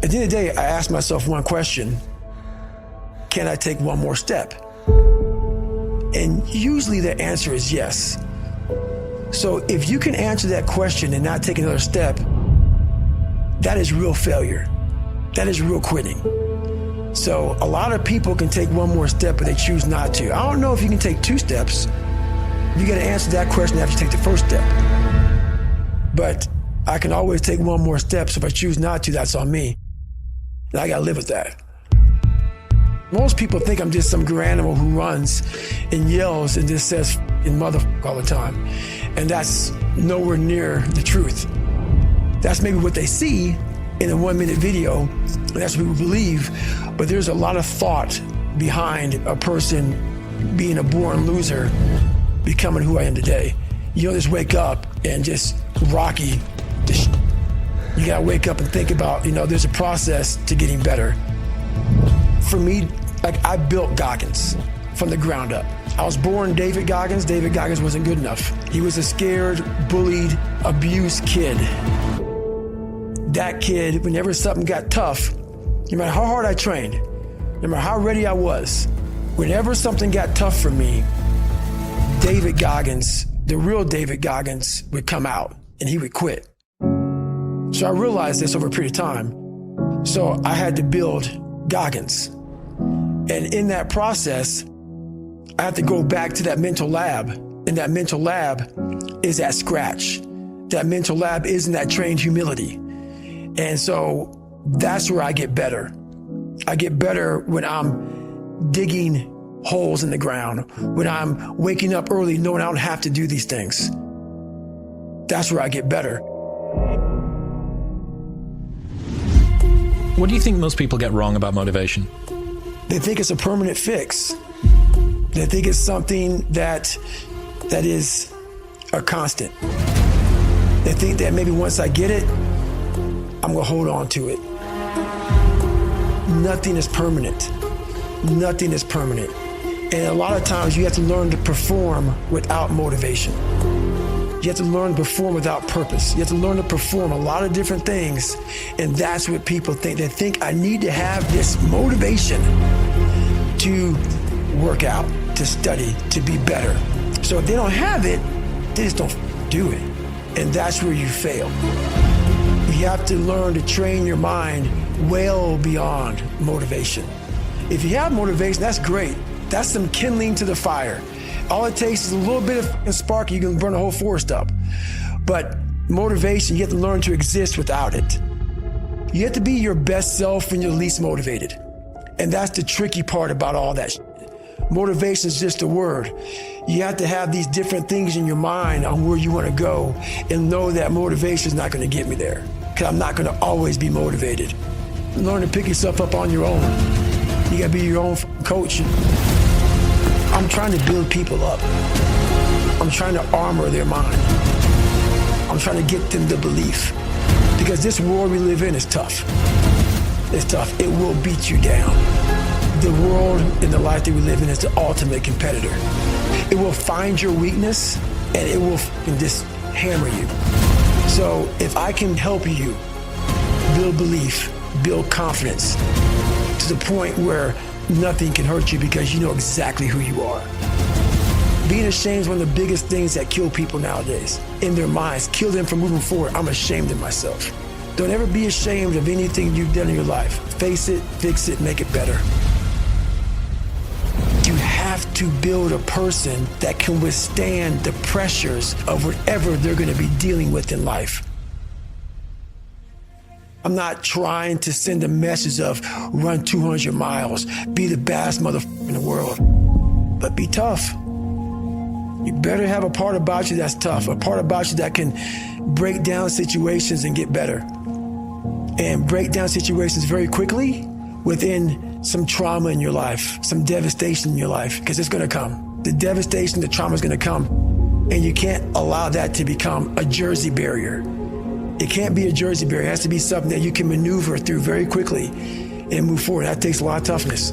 At the end of the day, I ask myself one question: can I take one more step? And usually the answer is yes. So if you can answer that question and not take another step, that is real failure. That is real quitting. So a lot of people can take one more step, but they choose not to. I don't know if you can take 2 steps. You got to answer that question after you take the first step. But I can always take one more step, so if I choose not to, that's on me. And I got to live with that. Most people think I'm just some great animal who runs and yells and just says "f***ing motherfucker" all the time. And that's nowhere near the truth. That's maybe what they see in a 1-minute video, and that's what we believe. But there's a lot of thought behind a person being a born loser, becoming who I am today. You don't just wake up and just rocky. You gotta wake up and think about, there's a process to getting better. For me, I built Goggins from the ground up. I was born David Goggins. David Goggins wasn't good enough. He was a scared, bullied, abused kid. That kid, whenever something got tough, no matter how hard I trained, no matter how ready I was, whenever something got tough for me, David Goggins, the real David Goggins, would come out and he would quit. So I realized this over a period of time. So I had to build Goggins. And in that process, I have to go back to that mental lab. And that mental lab is at scratch. That mental lab is in that trained humility. And so that's where I get better. I get better when I'm digging holes in the ground, when I'm waking up early knowing I don't have to do these things. That's where I get better. What do you think most people get wrong about motivation? They think it's a permanent fix. They think it's something that is a constant. They think that maybe once I get it, I'm gonna hold on to it. Nothing is permanent. Nothing is permanent. And a lot of times you have to learn to perform without motivation. You have to learn to perform without purpose. You have to learn to perform a lot of different things. And that's what people think. They think I need to have this motivation to work out, to study, to be better. So if they don't have it, they just don't do it. And that's where you fail. You have to learn to train your mind well beyond motivation. If you have motivation, that's great. That's some kindling to the fire. All it takes is a little bit of spark, you can burn a whole forest up. But motivation, you have to learn to exist without it. You have to be your best self when you're least motivated. And that's the tricky part about all that. Motivation is just a word. You have to have these different things in your mind on where you want to go and know that motivation is not going to get me there, because I'm not going to always be motivated. Learn to pick yourself up on your own. You got to be your own coach. I'm trying to build people up. I'm trying to armor their mind. I'm trying to get them the belief. Because this world we live in is tough. It's tough. It will beat you down. The world and the life that we live in is the ultimate competitor. It will find your weakness and it will just hammer you. So if I can help you build belief, build confidence to the point where nothing can hurt you because you know exactly who you are. Being ashamed is one of the biggest things that kill people nowadays. In their minds, kill them from moving forward. I'm ashamed of myself. Don't ever be ashamed of anything you've done in your life. Face it, fix it, make it better. You have to build a person that can withstand the pressures of whatever they're going to be dealing with in life. I'm not trying to send a message of run 200 miles, be the baddest motherfucker in the world, but be tough. You better have a part about you that's tough, a part about you that can break down situations and get better. And break down situations very quickly within some trauma in your life, some devastation in your life, because it's gonna come. The devastation, the trauma is gonna come, and you can't allow that to become a Jersey barrier. It can't be a Jersey barrier. It has to be something that you can maneuver through very quickly and move forward. That takes a lot of toughness.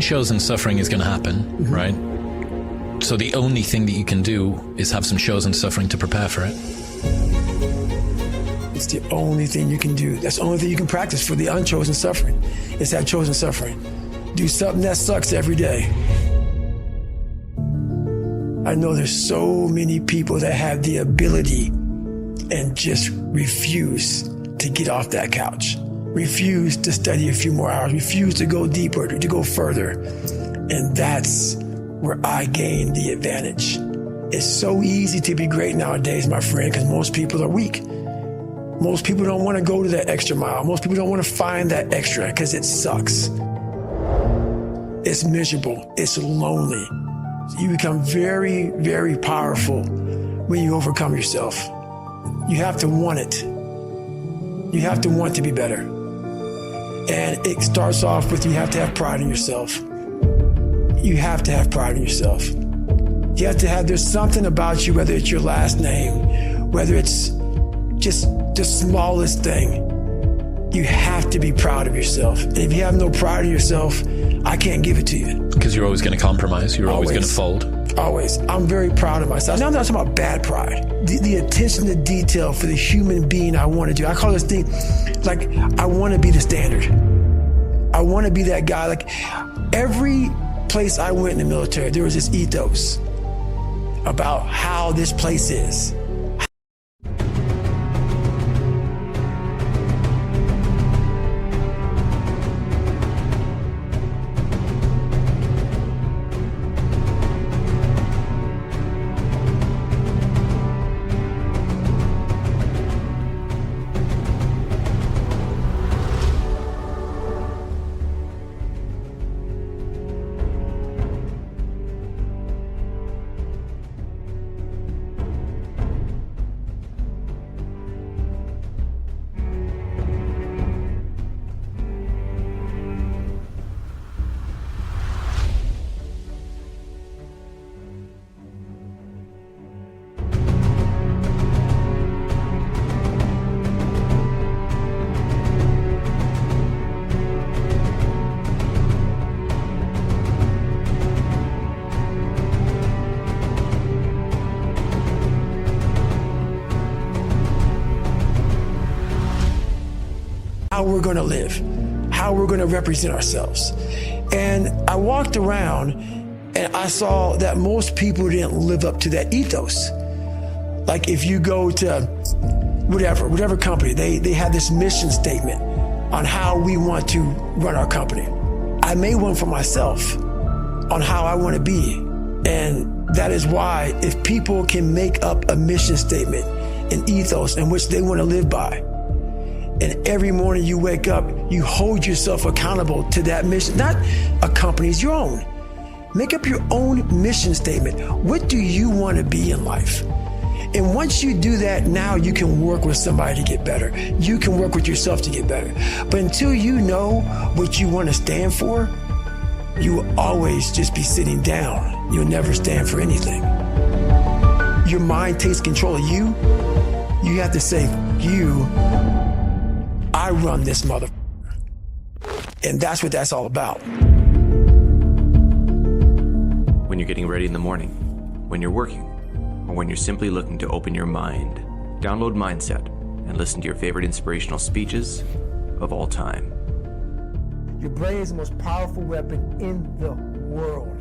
unchosen suffering is going to happen, right? So the only thing that you can do is have some chosen suffering to prepare for it. It's the only thing you can do. That's the only thing you can practice for the unchosen suffering. It's that chosen suffering. Do something that sucks every day. I know there's so many people that have the ability and just refuse to get off that couch, refuse to study a few more hours, refuse to go deeper, to go further. And that's where I gain the advantage. It's so easy to be great nowadays, my friend, because most people are weak. Most people don't want to go to that extra mile. Most people don't want to find that extra because it sucks. It's miserable. It's lonely. You become very, very powerful when you overcome yourself. You have to want it. You have to want to be better. And it starts off with you have to have pride in yourself. You have to have pride in yourself. You have to have, there's something about you, whether it's your last name, whether it's just the smallest thing, you have to be proud of yourself. And if you have no pride in yourself, I can't give it to you. Because you're always going to compromise. You're always going to fold. Always. I'm very proud of myself. Now I'm not talking about bad pride. The attention to detail for the human being I want to do. I call this thing, like, I want to be the standard. I want to be that guy. Like, every place I went in the military, there was this ethos about how this place is. How we're going to live, how we're going to represent ourselves. And I walked around and I saw that most people didn't live up to that ethos. Like, if you go to whatever company, they have this mission statement on how we want to run our company. I made one for myself on how I want to be. And that is why, if people can make up a mission statement, an ethos in which they want to live by, and every morning you wake up, you hold yourself accountable to that mission, not a company's, your own. Make up your own mission statement. What do you want to be in life? And once you do that, now you can work with somebody to get better. You can work with yourself to get better. But until you know what you want to stand for, you will always just be sitting down. You'll never stand for anything. Your mind takes control of you. You have to say, I run this mother. And that's what that's all about. When you're getting ready in the morning, when you're working, or when you're simply looking to open your mind, download Mindset and listen to your favorite inspirational speeches of all time. Your brain is the most powerful weapon in the world.